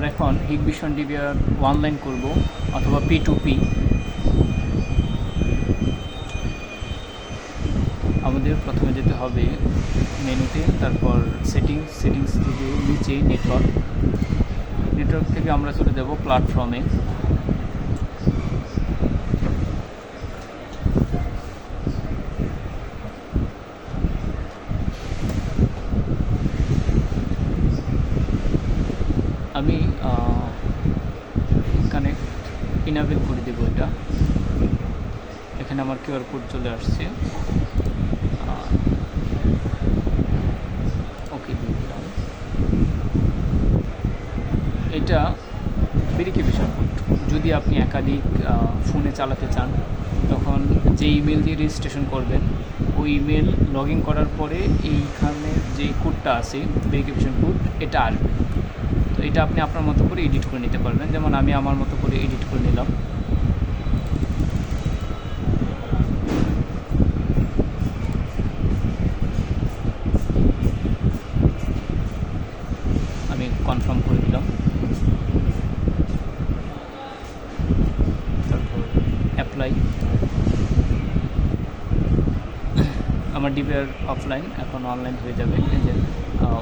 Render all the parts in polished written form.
আমরা এখন Hikvision DVR online করব অথবা P2P। আমাদের প্রথমে যেতে হবে মেনুতে, তারপর সেটিংস থেকে নিচে নেটওয়ার্ক থেকে আমরা চলে যাব প্ল্যাটফর্মে। আমি কানেক্ট ইনাবেল করে দেবো এটা। এখানে আমার কিউআর কোড চলে আসছে, ওকে দিয়ে দিলাম। এটা ভেরিফিকেশন কোড। যদি আপনি একাধিক ফোনে চালাতে চান, তখন যে ইমেল দিয়ে রেজিস্ট্রেশন করবেন ওই ইমেল লগ ইন করার পরে এইখানে যে কোডটা আছে ভেরিফিকেশন কোড, এটা আসবে। তো এটা আপনি আপনার মতো করে এডিট করে নিতে পারবেন। যেমন আমি আমার মতো করে এডিট করে নিলাম। আমি কনফার্ম করে দিলাম, তারপর অ্যাপ্লাই। আমার ডিবিআর অফলাইন এখন অনলাইন হয়ে যাবে। এই যে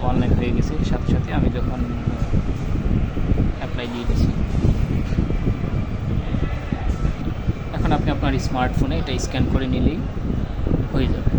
অনলাইন হয়ে গেছে, সাথে সাথে আমি যখন অ্যাপ্লাই দিয়ে দিচ্ছি, এখন আপনি আপনার স্মার্টফোনে এটা স্ক্যান করে নিলেই হয়ে যাবে।